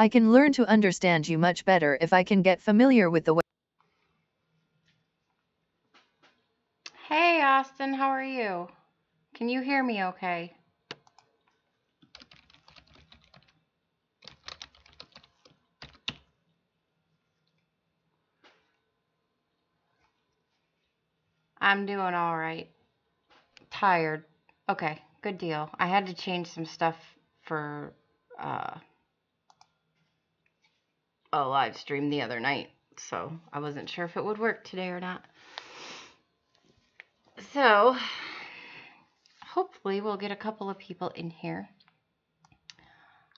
I can learn to understand you much better if I can get familiar with the way. Hey, Austin, how are you? Can you hear me okay? I'm doing all right. Tired. Okay, good deal. I had to change some stuff for uh, a live stream the other night, so I wasn't sure if it would work today or not. So, hopefully, we'll get a couple of people in here.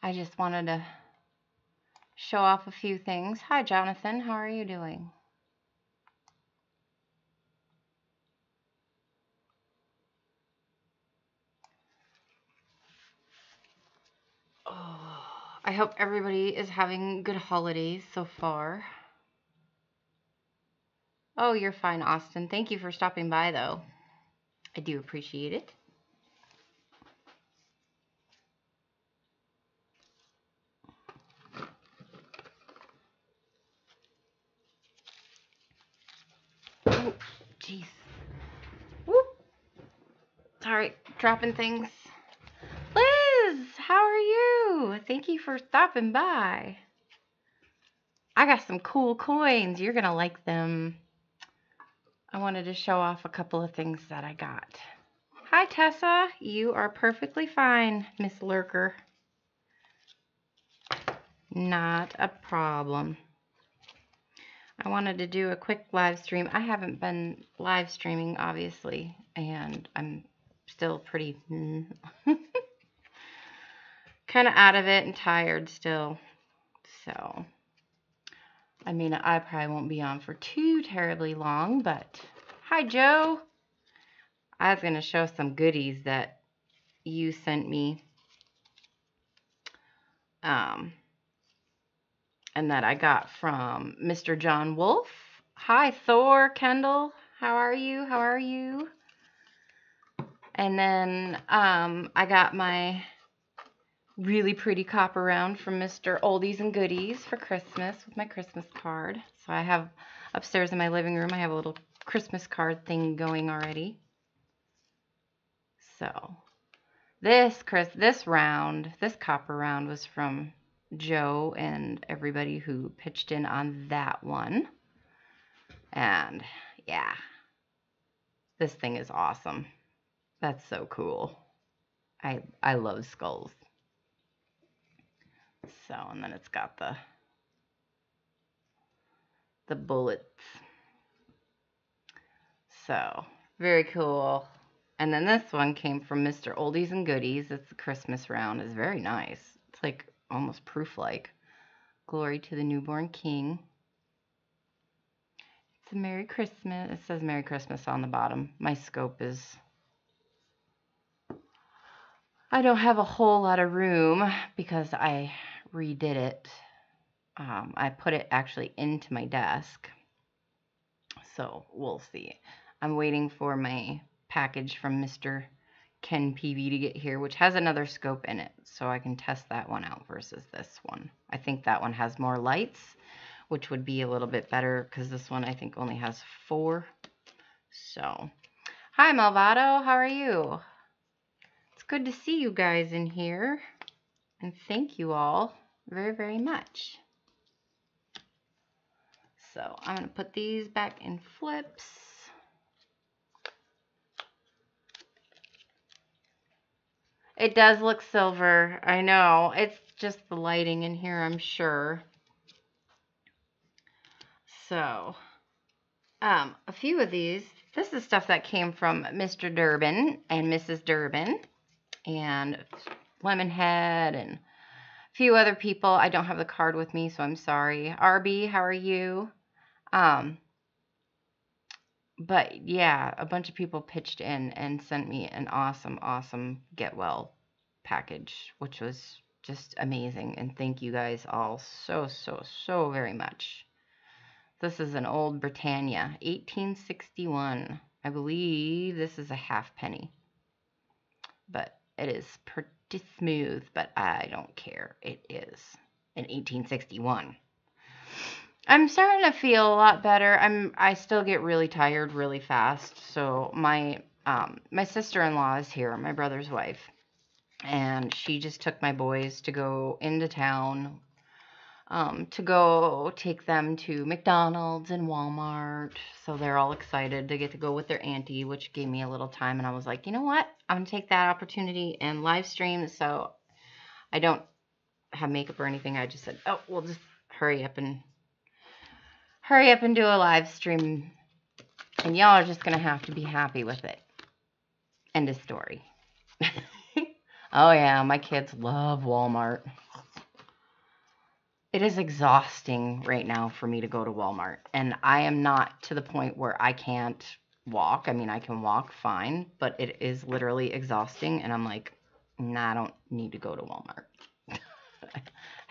I just wanted to show off a few things. Hi, Jonathan. How are you doing? Oh, I hope everybody is having good holidays so far. Oh, you're fine, Austin. Thank you for stopping by, though. I do appreciate it. Oh, jeez. Whoop. Sorry, dropping things. Liz, how are you? Thank you for stopping by. I got some cool coins. You're going to like them. I wanted to show off a couple of things that I got. Hi, Tessa. You are perfectly fine, Miss Lurker. Not a problem. I wanted to do a quick live stream. I haven't been live streaming, obviously, and I'm still pretty kind of out of it and tired still. So, I mean, I probably won't be on for too terribly long, but hi, Joe. I was going to show some goodies that you sent me and that I got from Mr. John Wolf. Hi, Thor, Kendall. How are you? How are you? And then I got my really pretty copper round from Mr. Oldies and Goodies for Christmas with my Christmas card. So I have upstairs in my living room, I have a little Christmas card thing going already. So this copper round was from Joe and everybody who pitched in on that one. And yeah, this thing is awesome. That's so cool. I love skulls. So, and then it's got the bullets. So, very cool. And then this one came from Mr. Oldies and Goodies. It's the Christmas round. It's very nice. It's like almost proof-like. Glory to the newborn king. It's a Merry Christmas. It says Merry Christmas on the bottom. My scope is... I don't have a whole lot of room because I redid it. I put it actually into my desk. So we'll see. I'm waiting for my package from Mr. Ken PV to get here, which has another scope in it, so I can test that one out versus this one. I think that one has more lights, which would be a little bit better because this one I think only has 4. So, hi Malvado, how are you? It's good to see you guys in here, and thank you all very, very much. So, I'm going to put these back in flips. It does look silver. I know. It's just the lighting in here, I'm sure. So, a few of these. This is stuff that came from Mr. Durbin and Mrs. Durbin and Lemonhead and a few other people. I don't have the card with me, so I'm sorry. RB, how are you? But yeah, a bunch of people pitched in and sent me an awesome get well package, which was just amazing. And thank you guys all so very much. This is an old Britannia, 1861. I believe this is a halfpenny. But it is pretty smooth, but I don't care. It is. in 1861. I'm starting to feel a lot better. I still get really tired really fast. So my sister-in-law is here, my brother's wife, and she just took my boys to go into town, to go take them to McDonald's and Walmart. So they're all excited to get to go with their auntie, which gave me a little time. And I was like, you know what? I'm gonna take that opportunity and live stream. So I don't have makeup or anything. I just said, oh, we'll just hurry up and do a live stream, and y'all are just gonna have to be happy with it. End of story. Oh yeah, my kids love Walmart. It is exhausting right now for me to go to Walmart, and I am not to the point where I can't walk. I mean, I can walk fine, but it is literally exhausting, and I'm like, nah, I don't need to go to Walmart.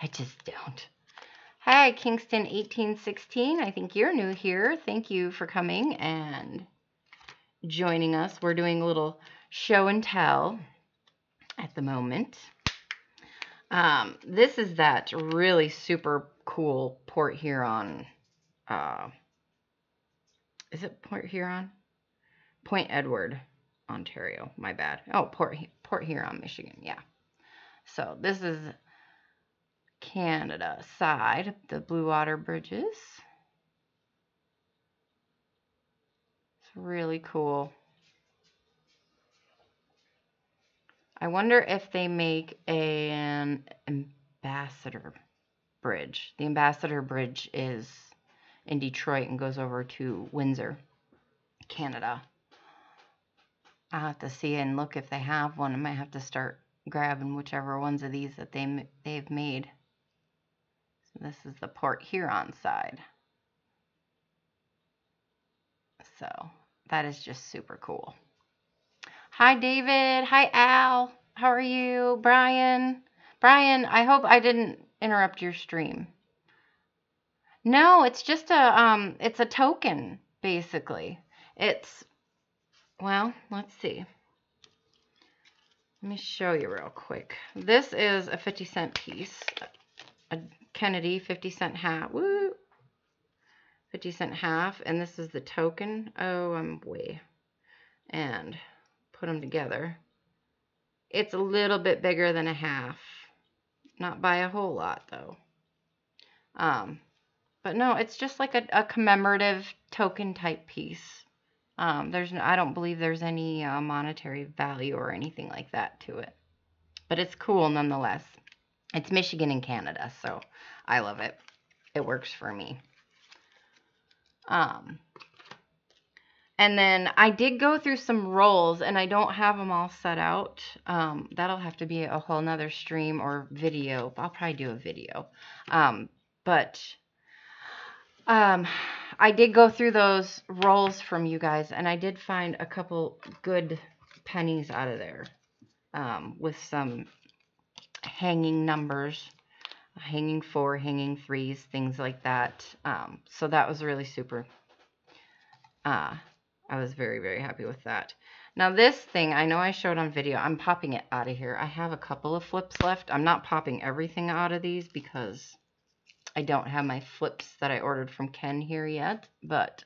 I just don't. Hi, Kingston 1816. I think you're new here. Thank you for coming and joining us. We're doing a little show and tell at the moment. This is that really super cool Port Huron. Is it Port Huron? Point Edward, Ontario. My bad. Oh, Port Huron, Michigan. Yeah. So this is Canada side, the Blue Water Bridges. It's really cool. I wonder if they make an Ambassador Bridge. The Ambassador Bridge is in Detroit and goes over to Windsor, Canada. I'll have to see and look if they have one. I might have to start grabbing whichever ones of these that they've made. So this is the Port Huron side. So that is just super cool. Hi, David. Hi, Al. How are you? Brian. Brian, I hope I didn't interrupt your stream. No, it's just it's a token, basically. Well, let's see. Let me show you real quick. This is a 50-cent piece. A Kennedy 50-cent half. Woo! 50-cent half, and this is the token. Oh, I'm way. And put them together. It's a little bit bigger than a half. Not by a whole lot, though. But no, it's just like a commemorative token type piece. I don't believe there's any monetary value or anything like that to it. But it's cool nonetheless. It's Michigan and Canada, so I love it. It works for me. And then I did go through some rolls, and I don't have them all set out. That'll have to be a whole nother stream or video. I'll probably do a video. I did go through those rolls from you guys, and I did find a couple good pennies out of there, with some hanging numbers, hanging 4, hanging 3s, things like that. So that was really super. I was very, very happy with that. Now this thing, I know I showed on video. I'm popping it out of here. I have a couple of flips left. I'm not popping everything out of these because I don't have my flips that I ordered from Ken here yet, but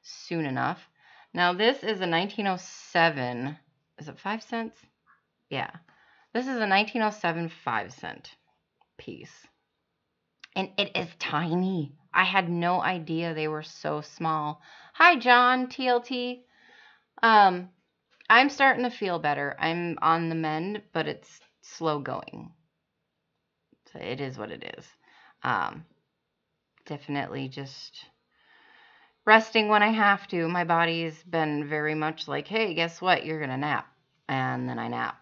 soon enough. Now this is a 1907. Is it 5 cents? Yeah. This is a 1907 5-cent piece. And it is tiny. I had no idea they were so small. Hi, John, TLT. I'm starting to feel better. I'm on the mend, but it's slow going. So it is what it is. Definitely just resting when I have to. My body's been very much like, hey, guess what? You're going to nap. And then I nap.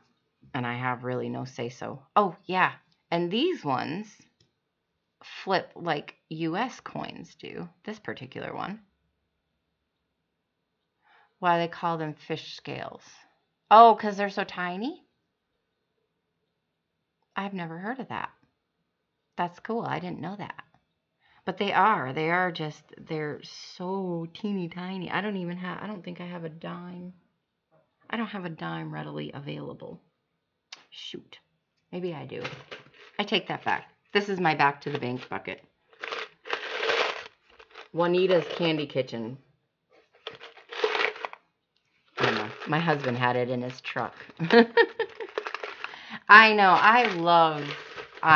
And I have really no say-so. Oh, yeah. And these ones flip like US coins do. This particular one. Why they call them fish scales. Oh, because they're so tiny? I've never heard of that. That's cool. I didn't know that. But they are. They're so teeny tiny. I don't think I have a dime. I don't have a dime readily available. Shoot. Maybe I do. I take that back. This is my back to the bank bucket. Juanita's Candy Kitchen. I don't know. My husband had it in his truck. I know. I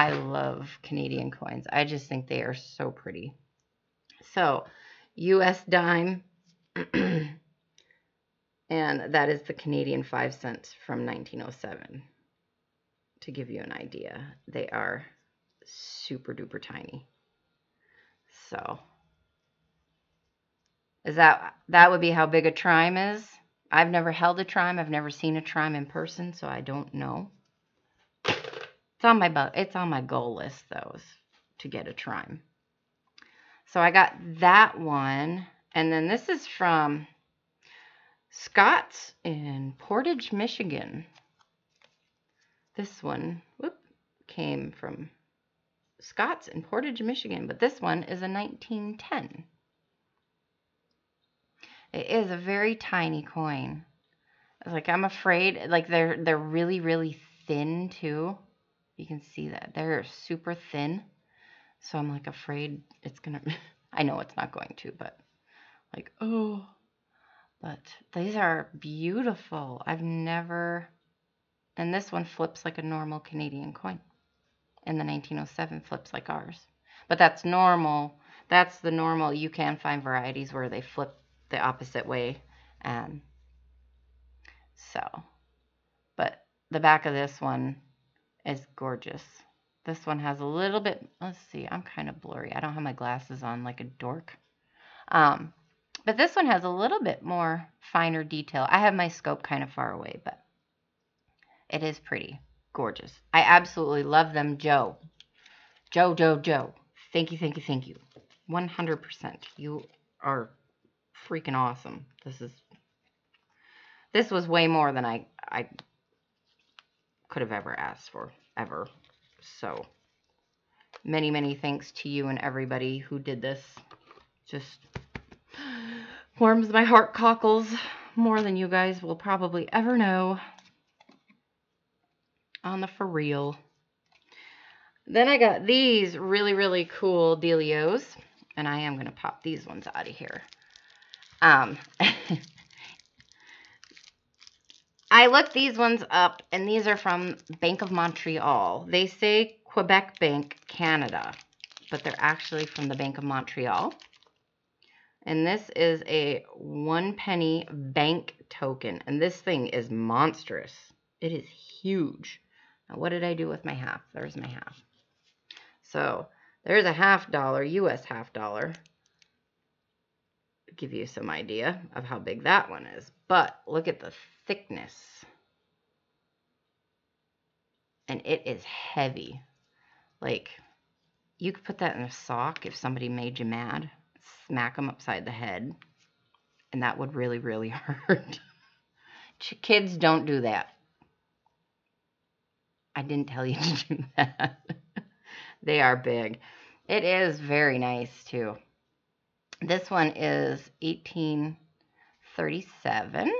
love Canadian coins. I just think they are so pretty. So, US dime. And that is the Canadian 5 cents from 1907. To give you an idea, they are super duper tiny. So, that would be how big a trime is? I've never held a trime. I've never seen a trime in person, so I don't know. It's on my goal list though, to get a trime. So I got that one, and then this is from Scott's in Portage, Michigan. This one, came from Scott's in Portage, Michigan, but this one is a 1910. It is a very tiny coin. Like, I'm afraid, like, they're really, really thin too. You can see that they're super thin. So I'm like afraid it's gonna, I know it's not going to, but like, oh, but these are beautiful. I've never, and this one flips like a normal Canadian coin. And the 1907 flips like ours. But that's normal. That's the normal. You can find varieties where they flip the opposite way. And so, but the back of this one is gorgeous. This one has a little bit, let's see, I'm kind of blurry. I don't have my glasses on like a dork. But this one has a little bit more finer detail. I have my scope kind of far away, but it is pretty. Gorgeous. I absolutely love them, Joe. Joe. Thank you. 100%. You are freaking awesome. This was way more than I could have ever asked for, ever. So, many thanks to you and everybody who did this. Just warms my heart cockles more than you guys will probably ever know. On the for real. Then I got these really cool dealios, and I am going to pop these ones out of here. I looked these ones up, and these are from Bank of Montreal. They say Quebec Bank, Canada, but they're actually from the Bank of Montreal. And this is a 1 penny bank token, and this thing is monstrous. It is huge. Now, what did I do with my half? There's my half. So there's a $50, US $50. Give you some idea of how big that one is. But look at the thickness. And it is heavy. Like, you could put that in a sock if somebody made you mad. Smack them upside the head. And that would really hurt. Kids, don't do that. I didn't tell you to do that. They are big. It is very nice, too. This one is 1837.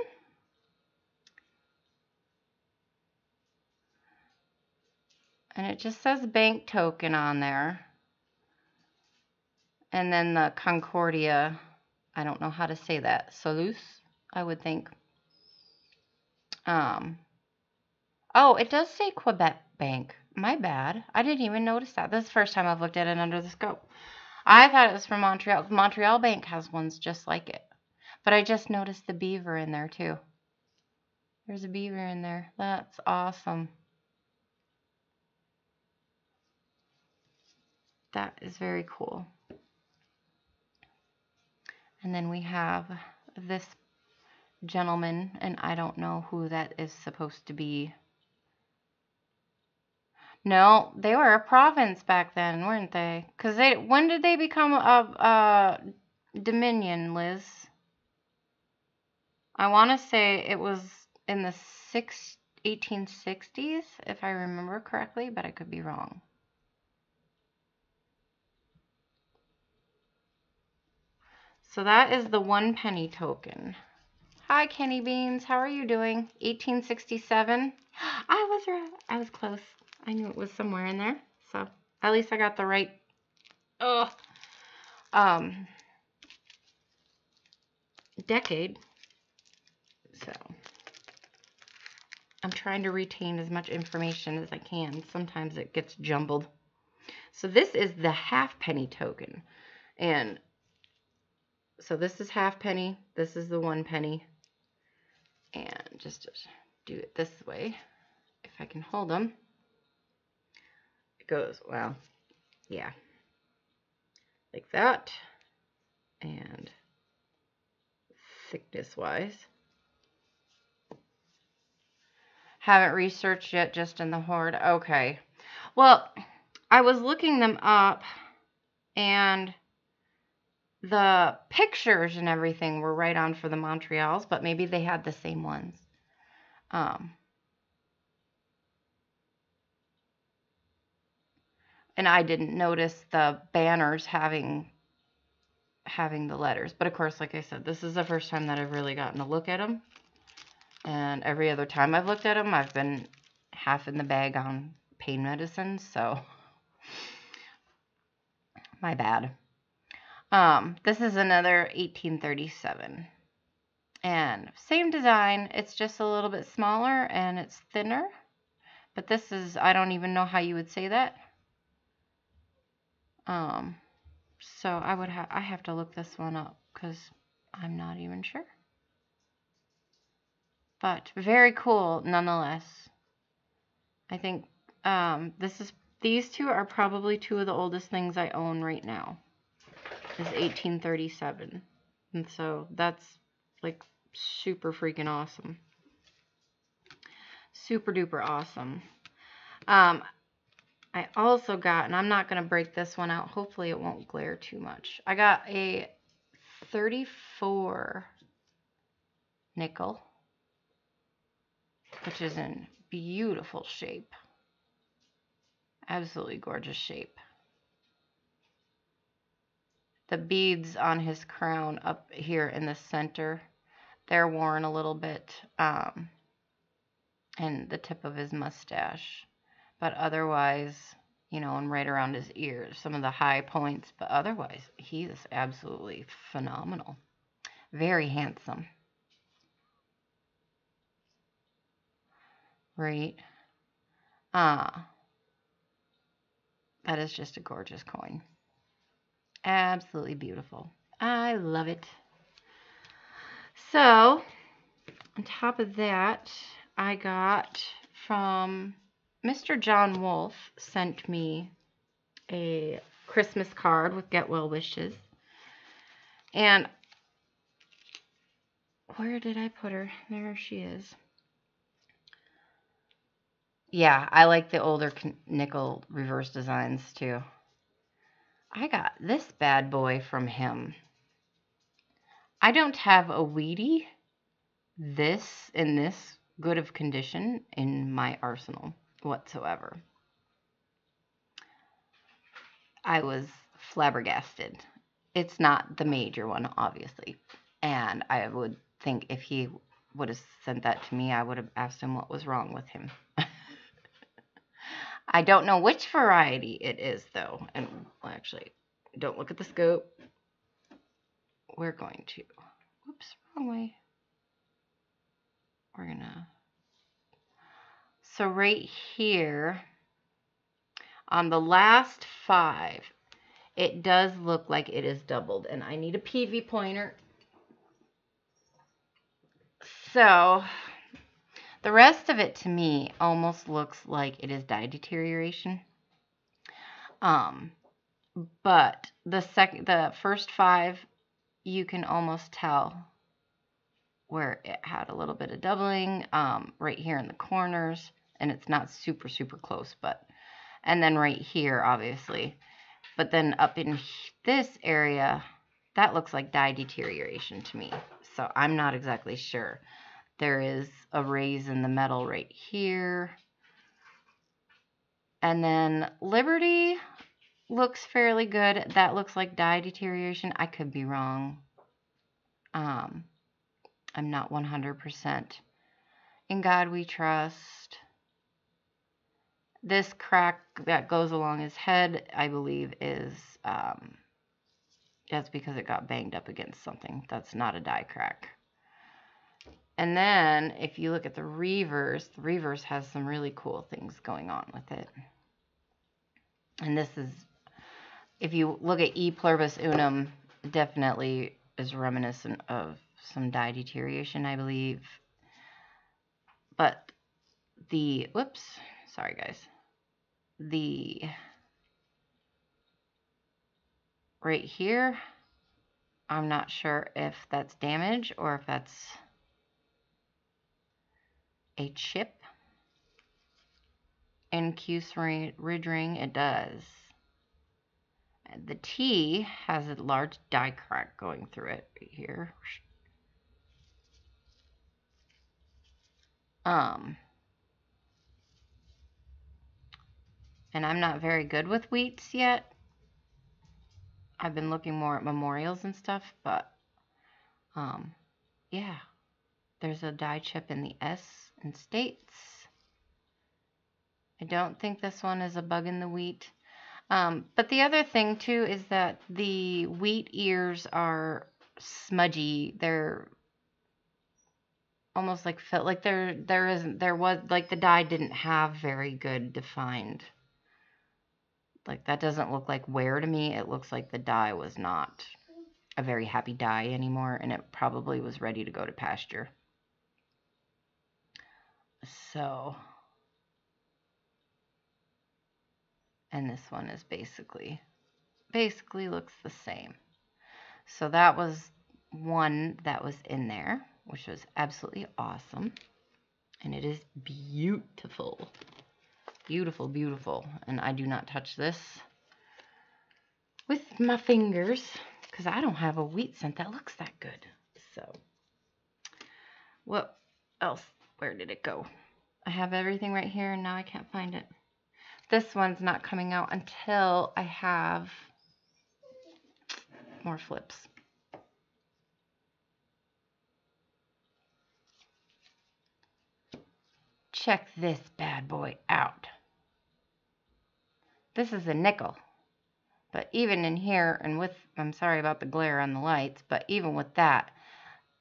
And it just says bank token on there. And then the Concordia, I don't know how to say that. Solus, I would think. Oh, it does say Quebec Bank. My bad. I didn't even notice that. This is the first time I've looked at it under the scope. I thought it was from Montreal. Montreal Bank has ones just like it. But I just noticed the beaver in there too. There's a beaver in there. That's awesome. That is very cool. And then we have this gentleman, and I don't know who that is supposed to be. No, they were a province back then, weren't they? Because when did they become a dominion, Liz? I want to say it was in the 1860s, if I remember correctly, but I could be wrong. So that is the 1 penny token. Hi, Kenny Beans. How are you doing? 1867. I was right. I was close. I knew it was somewhere in there. So At least I got the right, decade. So I'm trying to retain as much information as I can. Sometimes it gets jumbled. So this is the halfpenny token. And so this is halfpenny. This is the 1 penny. And just to do it this way, if I can hold them, it goes, well, yeah, like that. And thickness wise, haven't researched yet, just in the hoard. Okay, well, I was looking them up, and the pictures and everything were right on for the Montreals, but maybe they had the same ones. And I didn't notice the banners having the letters. But of course, like I said, this is the first time that I've really gotten to look at them. And every other time I've looked at them, I've been half in the bag on pain medicine. So my bad. This is another 1837. And same design. It's just a little bit smaller and it's thinner. But this is, I don't even know how you would say that. So I have to look this one up because I'm not even sure. But very cool nonetheless. I think these two are probably two of the oldest things I own right now. Is 1837. And so that's like super freaking awesome. Super duper awesome. I also got, and I'm not going to break this one out. Hopefully it won't glare too much. I got a 34 nickel, which is in beautiful shape. Absolutely gorgeous shape. The beads on his crown up here in the center, they're worn a little bit, and the tip of his mustache. But otherwise, and right around his ears, some of the high points, but otherwise, he is absolutely phenomenal. Very handsome. Right? That is just a gorgeous coin. Absolutely beautiful. I love it. So, on top of that, I got from Mr. John Wolf, sent me a Christmas card with get well wishes. And where did I put her? There she is. Yeah, I like the older nickel reverse designs too. I got this bad boy from him. I don't have a Wheatie in this good of condition in my arsenal whatsoever. I was flabbergasted. It's not the major one, obviously. And I would think if he would have sent that to me, I would have asked him what was wrong with him. I don't know which variety it is, though. And well, actually, don't look at the scope. We're going to, whoops, wrong way. We're gonna, so right here, on the last 5, it does look like it is doubled. And I need a PV pointer. So the rest of it to me almost looks like it is dye deterioration. But the first 5, you can almost tell where it had a little bit of doubling, right here in the corners, and it's not super, super close, and then right here, obviously. But then up in this area, that looks like dye deterioration to me. So I'm not exactly sure. There is a raise in the metal right here. And then Liberty looks fairly good. That looks like dye deterioration. I could be wrong. I'm not 100%. In God we trust. This crack that goes along his head, I believe, is that's because it got banged up against something. That's not a die crack. And then if you look at the reverse has some really cool things going on with it. And this is, if you look at E pluribus unum, definitely is reminiscent of some die deterioration, I believe. But the, whoops, sorry guys. The, right here, I'm not sure if that's damage or if that's a chip. NQ ridge ring, it does. The T has a large die crack going through it right here. And I'm not very good with wheats yet. I've been looking more at memorials and stuff, but yeah, there's a die chip in the S in States. I don't think this one is a bug in the wheat. But the other thing too is that the wheat ears are smudgy. They're almost like there was like the die didn't have very good defined. Like that doesn't look like wear to me. It looks like the die was not a very happy die anymore, and it probably was ready to go to pasture. So, and this one is basically looks the same. So that was one that was in there, which was absolutely awesome. And it is beautiful. Beautiful, beautiful. And I do not touch this with my fingers because I don't have a wheat scent that looks that good. So, what else? Where did it go? I have everything right here and now I can't find it. This one's not coming out until I have more flips. Check this bad boy out. This is a nickel. But even in here, and with, I'm sorry about the glare on the lights, but even with that,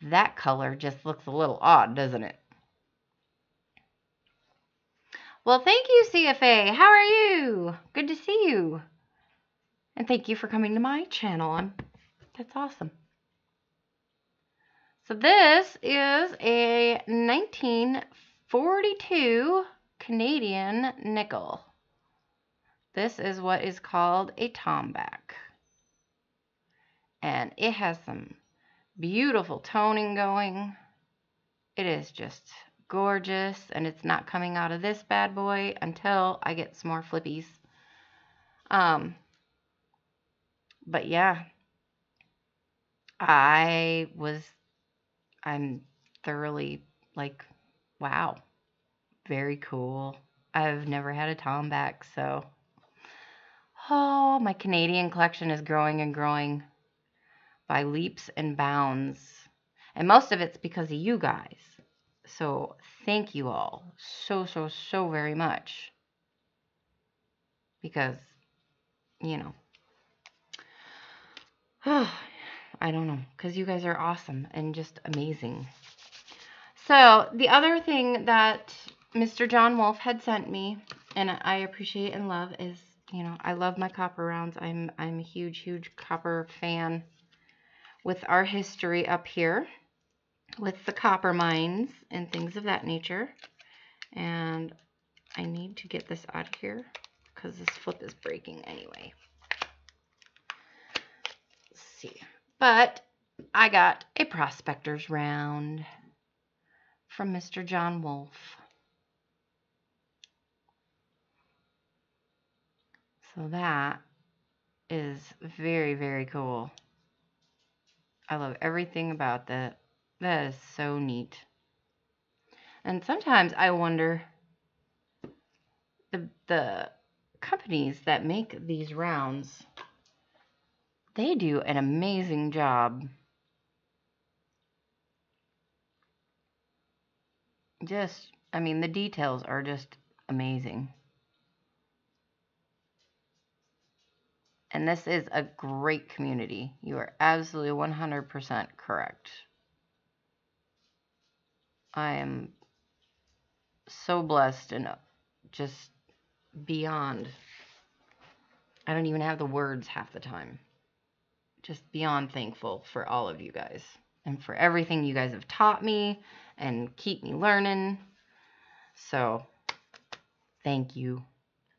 that color just looks a little odd, doesn't it? Well, thank you, CFA. How are you? Good to see you. And thank you for coming to my channel. That's awesome. So this is a 1942 Canadian nickel. This is what is called a tomback. And it has some beautiful toning going. It is just gorgeous, and it's not coming out of this bad boy until I get some more flippies. But yeah, I'm thoroughly like, wow, very cool. I've never had a tomback, so oh, my Canadian collection is growing and growing by leaps and bounds. And most of it's because of you guys. So thank you all so, so, so very much. Because, you know, I don't know, because you guys are awesome and just amazing. So the other thing that Mr. John Wolf had sent me, and I appreciate and love, is, you know, I love my copper rounds. I'm a huge, huge copper fan. With our history up here, with the copper mines and things of that nature. And I need to get this out of here because this flip is breaking anyway. Let's see. But I got a prospector's round from Mr. John Wolf. So that is very, very cool. I love everything about that. That is so neat. And sometimes I wonder, the companies that make these rounds, they do an amazing job. Just, I mean, the details are just amazing. And this is a great community. You are absolutely 100% correct. I am so blessed and just beyond. I don't even have the words half the time. Just beyond thankful for all of you guys and for everything you guys have taught me and keep me learning. So, thank you.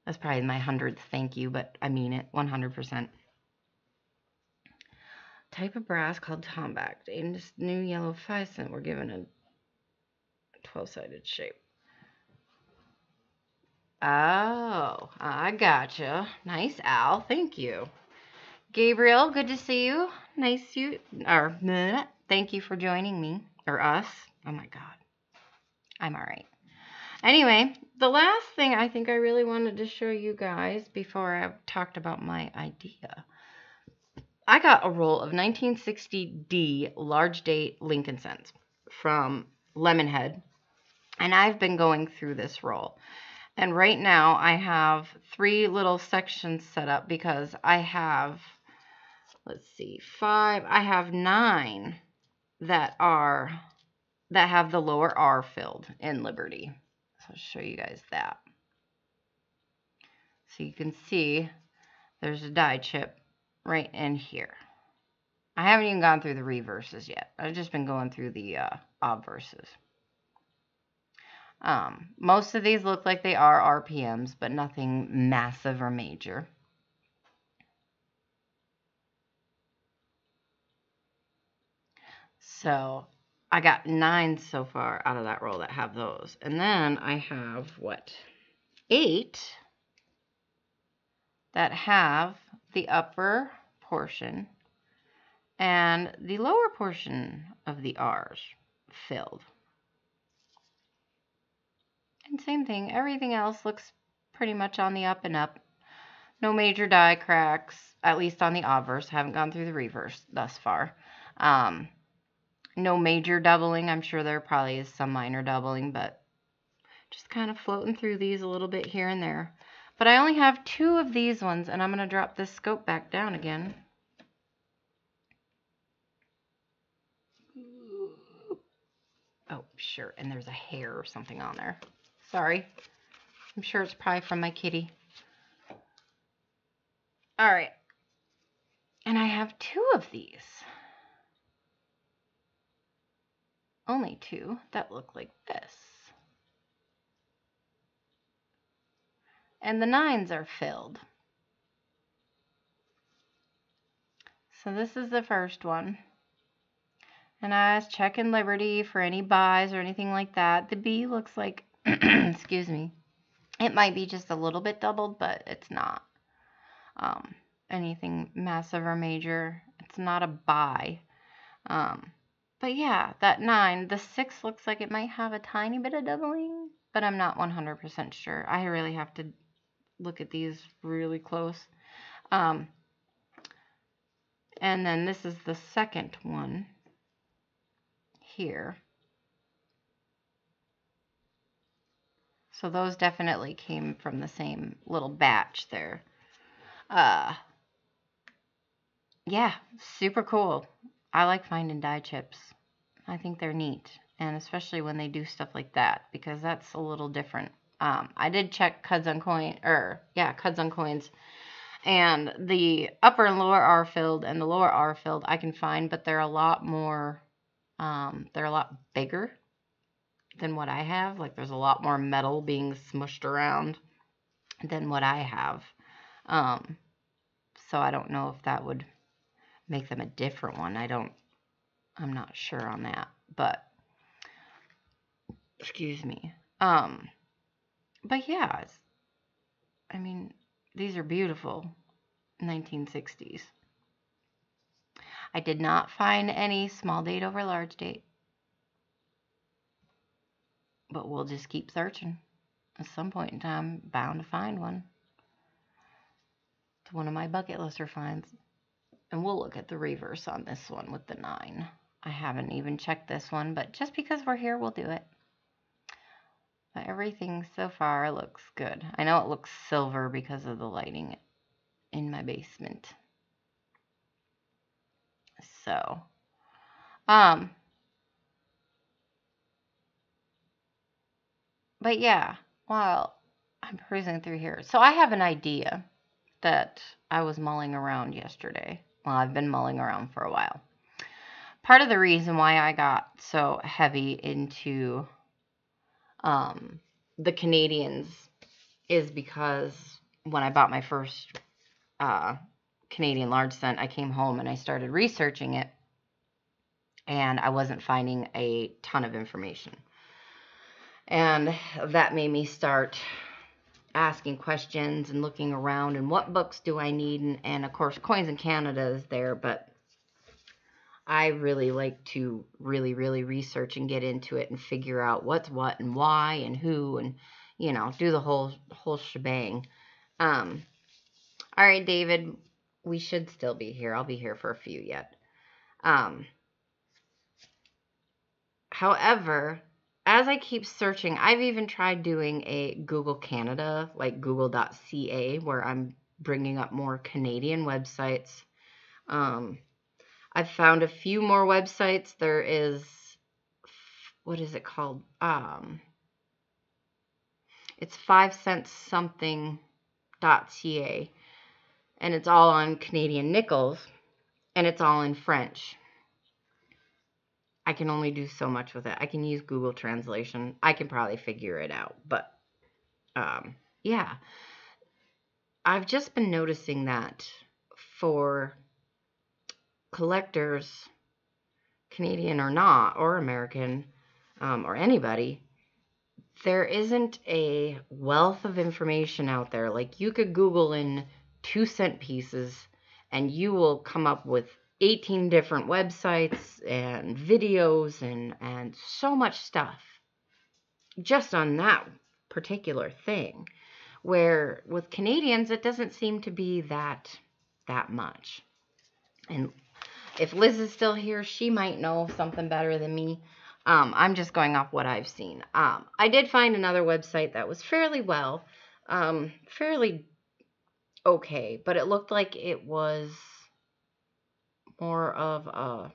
That's probably my 100th thank you, but I mean it 100%. Type of brass called tombac. In this new yellow 5-cent, we're given a 12-sided shape. Oh, I gotcha. Nice, Al. Thank you. Gabriel, good to see you. Nice you. Or, bleh, thank you for joining me. Or us. Oh my God. I'm all right. Anyway, the last thing I think I really wanted to show you guys before I talked about my idea. I got a roll of 1960D large date Lincoln cents from Lemonhead, and I've been going through this roll. And right now I have 3 little sections set up because I have, let's see, 5, I have 9 that have the lower R filled in Liberty. So I'll show you guys that. So you can see there's a die chip right in here. I haven't even gone through the reverses yet. I've just been going through the obverses. Most of these look like they are RPMs, but nothing massive or major. So I got 9 so far out of that roll that have those. And then I have, 8 that have the upper portion and the lower portion of the R's filled. And same thing, everything else looks pretty much on the up and up. No major die cracks, at least on the obverse. Haven't gone through the reverse thus far. No major doubling. I'm sure there probably is some minor doubling, but just kind of floating through these a little bit here and there. But I only have 2 of these ones, and I'm going to drop this scope back down again. Oh, sure, and there's a hair or something on there. Sorry. I'm sure it's probably from my kitty. All right. And I have 2 of these. Only 2 that look like this. And the 9s are filled. So this is the first one. And I was checking Liberty for any buys or anything like that. The B looks like, excuse me, it might be just a little bit doubled, but it's not anything massive or major. It's not a buy. But yeah, that 9, the 6 looks like it might have a tiny bit of doubling, but I'm not 100% sure. I really have to look at these really close. And then this is the second one here. So those definitely came from the same little batch there. Yeah, super cool. I like finding die chips. I think they're neat, and especially when they do stuff like that, because that's a little different. I did check Cuds on Coins, and the upper and lower R filled and the lower R filled I can find, but they're a lot more, they're a lot bigger than what I have. Like there's a lot more metal being smushed around than what I have. So I don't know if that would make them a different one. I'm not sure on that, but excuse me. But yeah, I mean, these are beautiful 1960s. I did not find any small date over large date, but we'll just keep searching. At some point in time, bound to find one. It's one of my bucket lister finds. And we'll look at the reverse on this one with the 9. I haven't even checked this one, but just because we're here, we'll do it. But everything so far looks good. I know it looks silver because of the lighting. in my basement. So, but yeah, while I'm cruising through here, so I have an idea that I was mulling around yesterday. Well, I've been mulling around for a while. Part of the reason why I got so heavy into the Canadians is because when I bought my first Canadian large scent, I came home and I started researching it, and I wasn't finding a ton of information. And that made me start asking questions and looking around and what books do I need, and of course Coins in Canada is there, but I really like to really research and get into it and figure out what's what and why and who, and do the whole shebang. All right, David, we should still be here. I'll be here for a few yet. However, as I keep searching, I've even tried doing a Google Canada, like google.ca, where I'm bringing up more Canadian websites. I've found a few more websites. There is, what is it called? It's 5cents something.ca, and it's all on Canadian nickels, and it's all in French. I can only do so much with it. I can use Google Translation. I can probably figure it out, but yeah. I've just been noticing that for collectors, Canadian or not, or American, or anybody, there isn't a wealth of information out there. Like, you could Google in 2-cent pieces and you will come up with 18 different websites and videos and so much stuff just on that particular thing. Where with Canadians, it doesn't seem to be that much. And if Liz is still here, she might know something better than me. I'm just going off what I've seen. I did find another website that was fairly okay, but it looked like it was more of a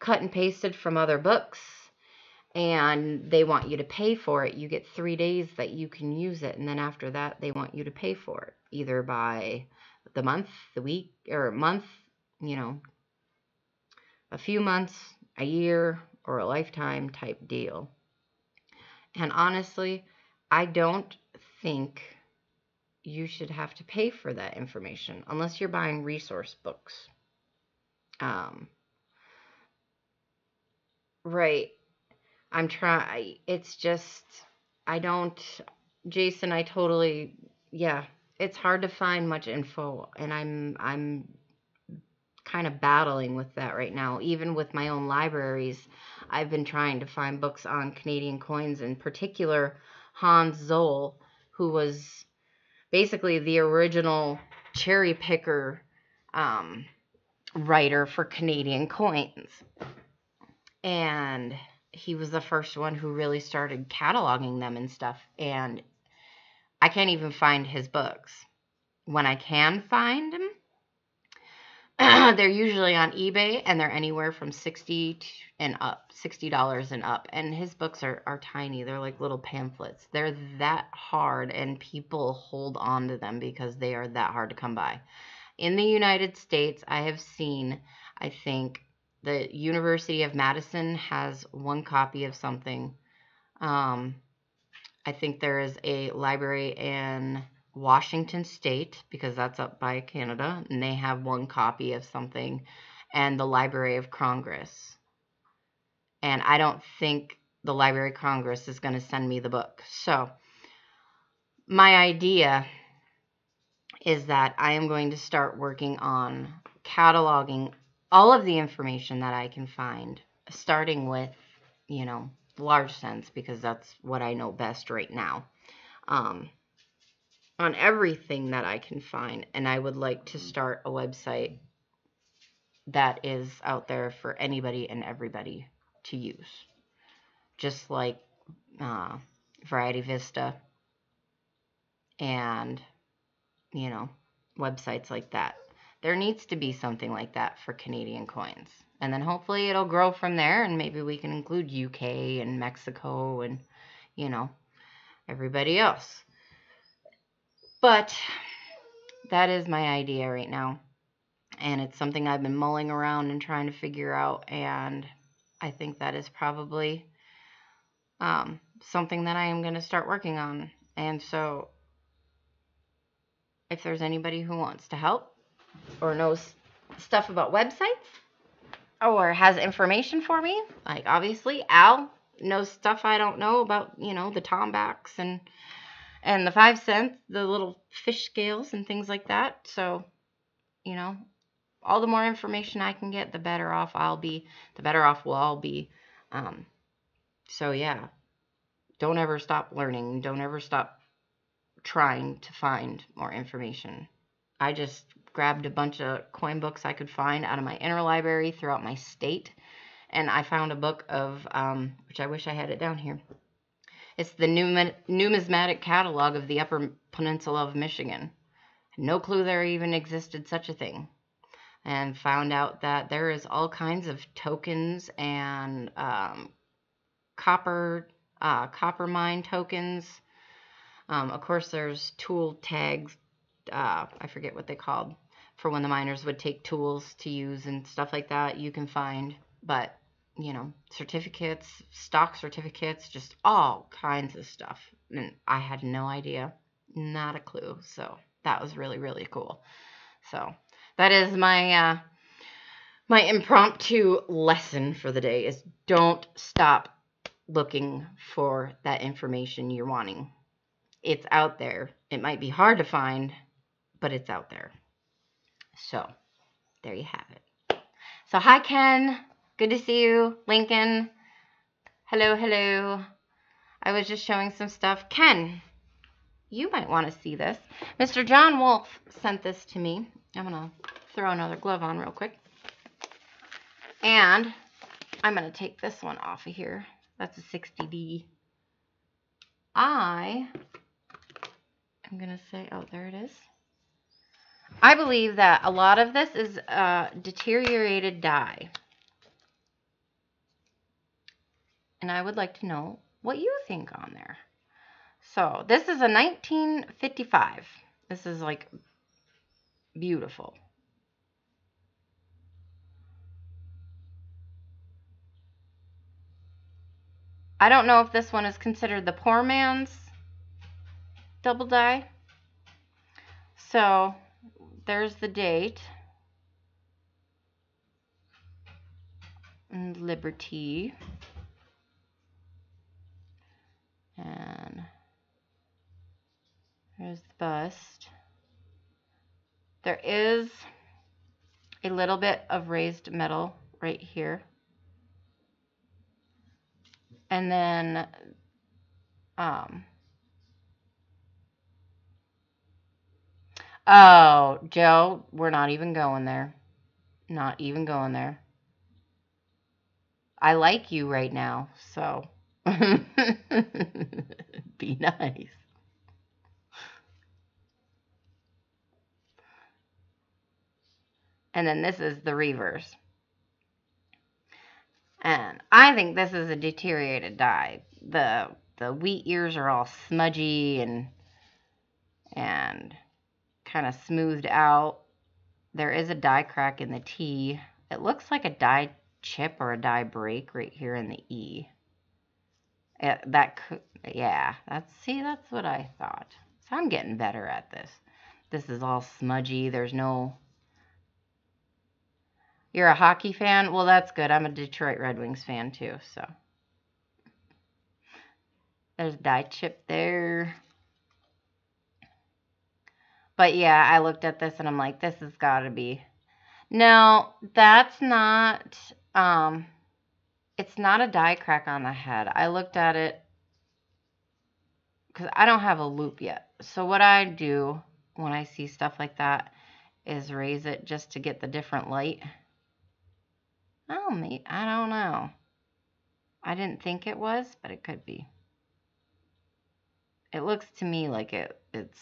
cut and pasted from other books, and they want you to pay for it. You get 3 days that you can use it, and then after that, they want you to pay for it, either by the month, the week, or month, a few months, a year, or a lifetime type deal. And honestly, I don't think you should have to pay for that information unless you're buying resource books. Right. I'm trying. It's just, I don't, Jason, I totally, yeah, it's hard to find much info, and I'm kind of battling with that right now. Even with my own libraries, I've been trying to find books on Canadian coins, in particular Hans Zoll, who was basically the original cherry picker writer for Canadian coins. And he was the first one who really started cataloging them and stuff. And I can't even find his books. When I can find them, they're usually on eBay, and they're anywhere from $60 and up. And his books are tiny. They're like little pamphlets. They're that hard, and people hold on to them because they are that hard to come by. In the United States, I have seen, I think, the University of Madison has one copy of something. I think there is a library in Washington State, because that's up by Canada, and they have one copy of something, and the Library of Congress. And I don't think the Library of Congress is going to send me the book. So my idea is that I am going to start working on cataloging all of the information that I can find, starting with, large scents, because that's what I know best right now. On everything that I can find, and I would like to start a website that is out there for anybody and everybody to use, just like Variety Vista and websites like that. There needs to be something like that for Canadian coins. And then hopefully it'll grow from there, and maybe we can include UK and Mexico and, you know, everybody else. But that is my idea right now. And it's something I've been mulling around and trying to figure out. And I think that is probably something that I am going to start working on. And so if there's anybody who wants to help or knows stuff about websites or has information for me, like obviously Al knows stuff I don't know about, you know, the tombacks and the 5 cents, the little fish scales and things like that. So, you know, all the more information I can get, the better off I'll be, the better off we'll all be. So yeah, don't ever stop learning. Don't ever stop trying to find more information. I just grabbed a bunch of coin books I could find out of my interlibrary throughout my state, and I found a book of, which I wish I had it down here. It's the numismatic catalog of the Upper Peninsula of Michigan. No clue there even existed such a thing. And found out that there is all kinds of tokens and copper mine tokens. Of course, there's tool tags. I forget what they called, for when the miners would take tools to use and stuff like that. You can find, but you know, certificates, stock certificates, just all kinds of stuff. And I had no idea, not a clue. So that was really, really cool. So that is my my impromptu lesson for the day is don't stop looking for that information you're wanting. It's out there. It might be hard to find, but it's out there. So there you have it. So hi, Ken. Good to see you. Lincoln. Hello, hello. I was just showing some stuff. Ken, you might want to see this. Mr. John Wolf sent this to me. I'm going to throw another glove on real quick. And I'm going to take this one off of here. That's a 60D. I'm going to say, oh, there it is. I believe that a lot of this is deteriorated dye. And I would like to know what you think on there. So this is a 1955. This is like beautiful. I don't know if this one is considered the poor man's double dye. So there's the date. And Liberty. And there's the bust. There is a little bit of raised metal right here. And then oh, Joe, we're not even going there. Not even going there. I like you right now, so be nice. And then this is the reverse. And I think this is a deteriorated dye. The wheat ears are all smudgy and kind of smoothed out. There is a dye crack in the T. It looks like a dye chip or a dye break right here in the E. Yeah, that's what I thought. So I'm getting better at this. This is all smudgy. There's no... You're a hockey fan? Well, that's good. I'm a Detroit Red Wings fan too, so. There's dye chip there. But yeah, I looked at this and I'm like, this has got to be... No, that's not... it's not a dye crack on the head. I looked at it because I don't have a loop yet. So what I do when I see stuff like that is raise it just to get the different light. Oh, mate, I don't know. I didn't think it was, but it could be. It looks to me like it's...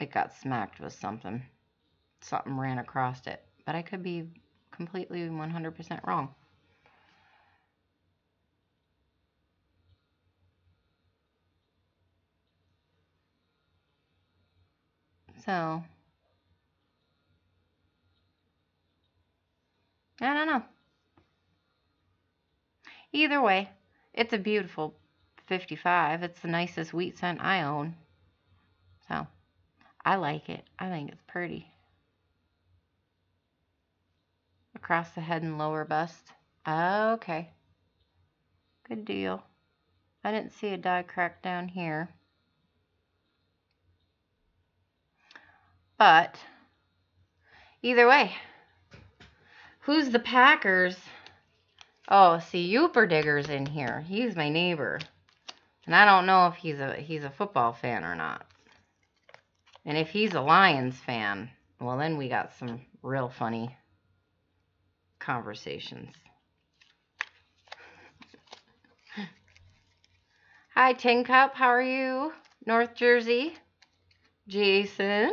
it got smacked with something. Something ran across it. But I could be completely 100% wrong. So, I don't know. Either way, it's a beautiful 55. It's the nicest wheat cent I own. So, I like it. I think it's pretty. Across the head and lower bust. Okay. Good deal. I didn't see a die crack down here. But, either way, who's the Packers? Oh, see, Youper Digger's in here. He's my neighbor. And I don't know if he's a football fan or not. And if he's a Lions fan, well, then we got some real funny conversations. Hi, Tin Cup. How are you? North Jersey. Jason.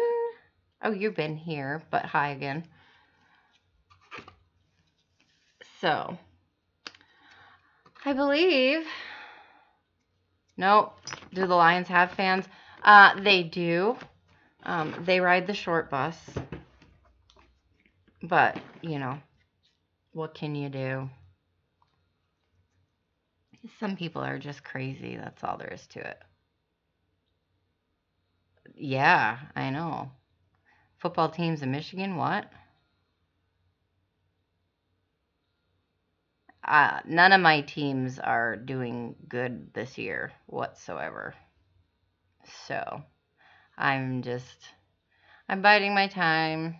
Oh, you've been here, but hi again. So, I believe... Nope. Do the Lions have fans? They do. They ride the short bus. But, you know, what can you do? Some people are just crazy. That's all there is to it. Yeah, I know. Football teams in Michigan, what? None of my teams are doing good this year whatsoever. So, I'm biding my time.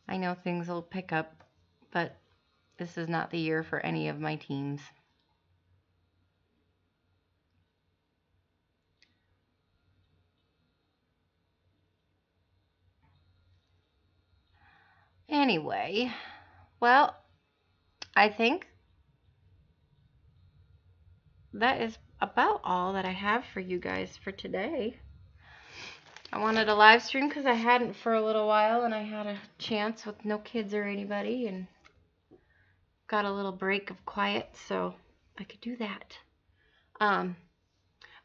I know things will pick up, but this is not the year for any of my teams. Anyway, well, I think that is about all that I have for you guys for today. I wanted a live stream because I hadn't for a little while, and I had a chance with no kids or anybody, and got a little break of quiet, so I could do that.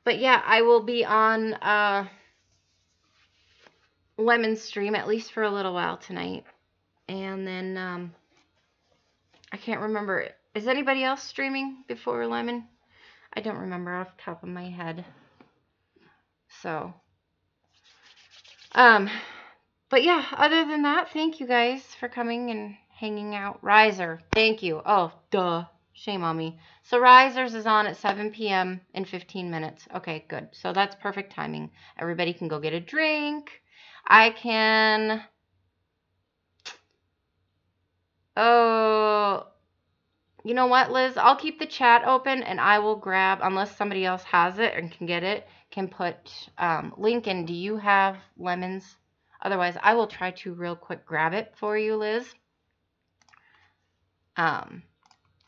But yeah, I will be on Lemon stream at least for a little while tonight, and then I can't remember. Is anybody else streaming before Lemon? I don't remember off the top of my head. So, but yeah, other than that, thank you guys for coming and hanging out. Riser, thank you. Oh, duh. Shame on me. So Risers is on at 7 p.m. in 15 minutes. Okay, good. So that's perfect timing. Everybody can go get a drink. I can... Oh, you know what, Liz? I'll keep the chat open, and I will grab, unless somebody else has it and can get it, can put Lincoln. Do you have lemons? Otherwise, I will try to real quick grab it for you, Liz.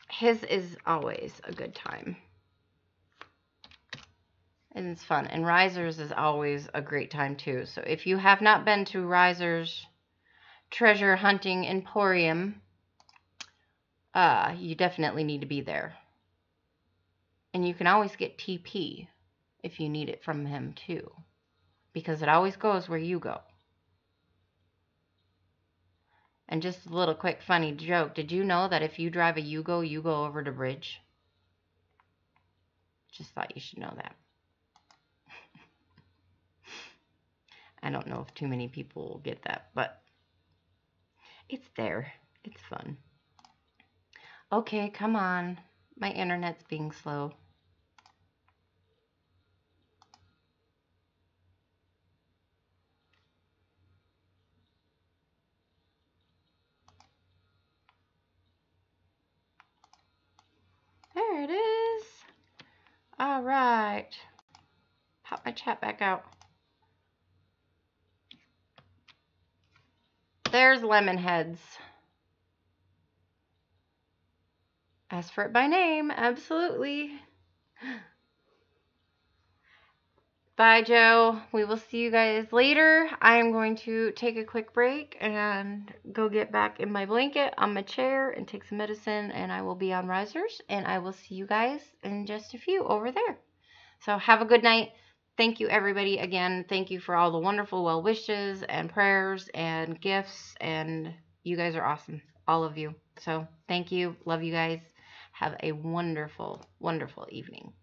His is always a good time. And it's fun. And Risers is always a great time, too. So if you have not been to Risers Treasure Hunting Emporium, you definitely need to be there. And you can always get TP if you need it from him, too. Because it always goes where you go. And just a little quick funny joke. Did you know that if you drive a Yugo, you go over the bridge? Just thought you should know that. I don't know if too many people will get that, but it's there. It's fun. Okay, come on. My internet's being slow. There it is. All right. Pop my chat back out. There's Lemonheads. Ask for it by name. Absolutely. Bye, Joe. We will see you guys later. I am going to take a quick break and go get back in my blanket on my chair and take some medicine, and I will be on risers, and I will see you guys in just a few over there. So have a good night. Thank you, everybody. Again, thank you for all the wonderful well wishes and prayers and gifts, and you guys are awesome, all of you. So thank you. Love you guys. Have a wonderful, wonderful evening.